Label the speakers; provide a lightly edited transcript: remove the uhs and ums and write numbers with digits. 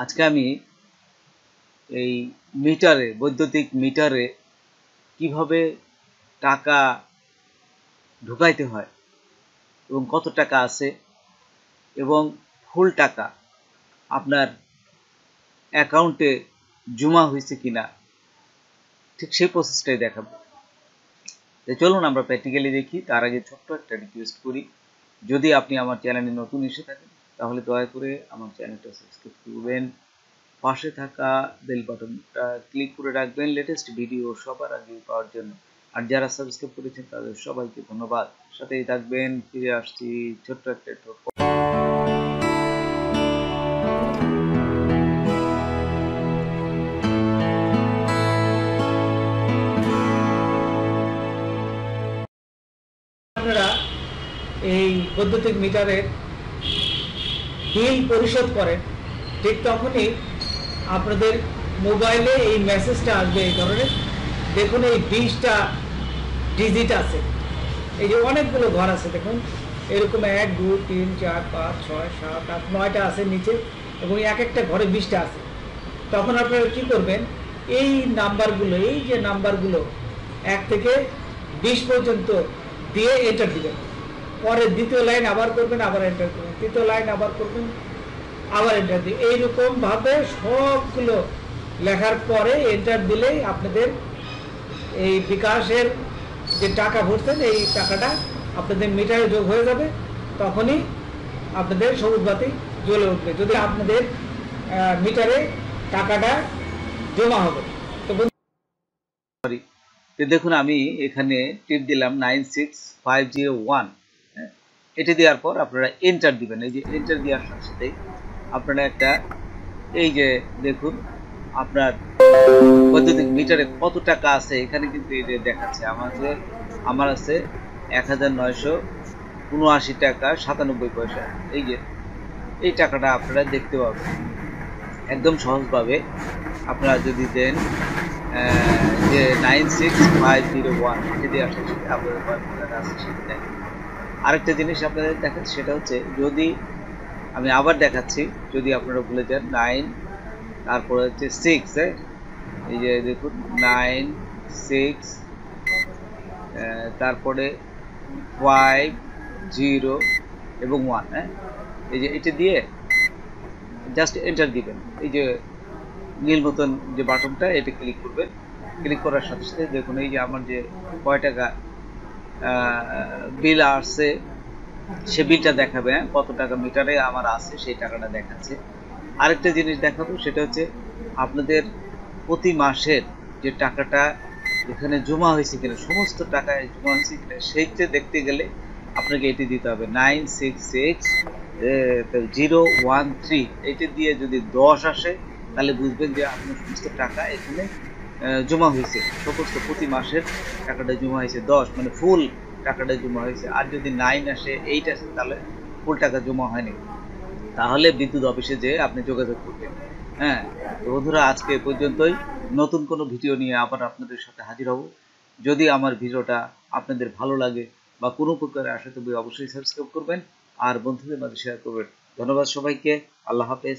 Speaker 1: আজকে আমি এই মিটারে, বৈদ্যুতিক মিটারে কিভাবে টাকা ঢুকাইতে হয় এবং কত টাকা আছে এবং ফুল টাকা আপনার অ্যাকাউন্টে জমা হয়েছে কিনা, ঠিক সেই প্রসেসটাই দেখাবো। চলুন আমরা প্র্যাকটিক্যালি দেখি। তার আগে ছোট্ট একটা রিকোয়েস্ট করি, যদি আপনি আমার চ্যানেলে নতুন এসে থাকেন তাহলে দয়া করে আমার চ্যানেলটা সাবস্ক্রাইব করবেন, পাশে থাকা বেল বাটনটা ক্লিক করে রাখবেন লেটেস্ট ভিডিও সবার আগে পাওয়ার জন্য। আর যারা সাবস্ক্রাইব করেছেন তাদের সবাইকে ধন্যবাদ। সাথেই থাকবেন। ফিরে আসছি ছোট্ট একটা
Speaker 2: আপনারা এই বৈদ্যুতিক মিটারের বিল পরিশোধ করেন, ঠিক তখনই আপনাদের মোবাইলে এই মেসেজটা আসবে এই ধরনের। দেখুন এই 20টা ডিজিট আছে, এই যে অনেকগুলো ঘর আছে, দেখুন এরকম 1 2 3 4 5 6 7 8 9টা আছে নিচে, এবং এক একটা ঘরে 20টা আছে। তখন আপনারা কি করবেন, এই নাম্বারগুলো, এই যে নাম্বারগুলো 1 থেকে 20 পর্যন্ত দিয়ে এন্টার দিবেন। পরে দ্বিতীয় লাইন আবার করবেন, আবার এন্টার করবেন, তৃতীয় লাইন আবার করবেন, আবার এন্টার দিবেন। এইরকম ভাবে সবগুলো লেখার পরে এন্টার দিলেই আপনাদের এই বিকাশের যে টাকা ভরছেন এই টাকাটা আপনাদের মিটারে যোগ হয়ে যাবে। তখনই আপনাদের সবুজ বাতি জ্বলে উঠবে, যদি আপনাদের মিটারে টাকাটা জমা হবে।
Speaker 1: তো দেখুন আমি এখানে টিপ দিলাম 96501। এটা দেওয়ার পর আপনারা এন্টার দিবেন। এই যে এন্টার দেওয়ার সাথে সাথে আপনারা একটা, এই যে দেখুন আপনার বৈদ্যুতিক মিটারে কত টাকা আছে এখানে কিন্তু এই যে দেখাচ্ছে। আমার আছে 1979 টাকা 97 পয়সা। এই যে এই টাকাটা আপনারা দেখতে পাবেন একদম সহজভাবে। আপনারা যদি দেন যে 96501 এটা দিয়ে আসলে আপনাদের টাকা আছে সেটা দেখেন। আরেকটা জিনিস আপনাদের দেখাচ্ছি, সেটা হচ্ছে, যদি আমি আবার দেখাচ্ছি, যদি আপনারা ভুলে যান 9 তারপরে হচ্ছে 6, এই যে দেখুন 9 6 তারপরে 5 0 এবং 1, এই যে এটা দিয়ে জাস্ট এন্টার দিবেন। এই যে নীল মতন যে বাটনটা, এটা ক্লিক করবেন। ক্লিক করার সাথে সাথে দেখুন এই যে আমার যে কয় টাকা বিল আসছে সে বিলটা দেখাবে, কত টাকা মিটারে আমার আছে সেই টাকাটা দেখাচ্ছে। আরেকটা জিনিস দেখাবো, সেটা হচ্ছে আপনাদের প্রতি মাসের যে টাকাটা এখানে জমা হয়েছে কিনা, সমস্ত টাকায় জমা হয়েছে কিনা সেইটা দেখতে গেলে আপনাকে এটি দিতে হবে 966013। এটা দিয়ে যদি 10 আসে তাহলে বুঝবেন যে আপনার সমস্ত টাকা এখানে জমা হয়েছে, সমস্ত প্রতি মাসের টাকাটা জমা হয়েছে 10, মানে ফুল টাকাটা জমা হয়েছে। আর যদি 9 আসে 8 আসে তাহলে ফুল টাকা জমা হয়নি, তাহলে বিদ্যুৎ অফিসে যেয়ে আপনি যোগাযোগ করবেন। তো বন্ধুরা, আজকে এ পর্যন্তই। নতুন কোনো ভিডিও নিয়ে আবার আপনাদের সাথে হাজির হব। যদি আমার ভিডিওটা আপনাদের ভালো লাগে বা কোনো প্রকারে আসে তবে অবশ্যই সাবস্ক্রাইব করবেন আর বন্ধুদের মাঝে শেয়ার করবেন। ধন্যবাদ সবাইকে। আল্লাহ হাফেজ।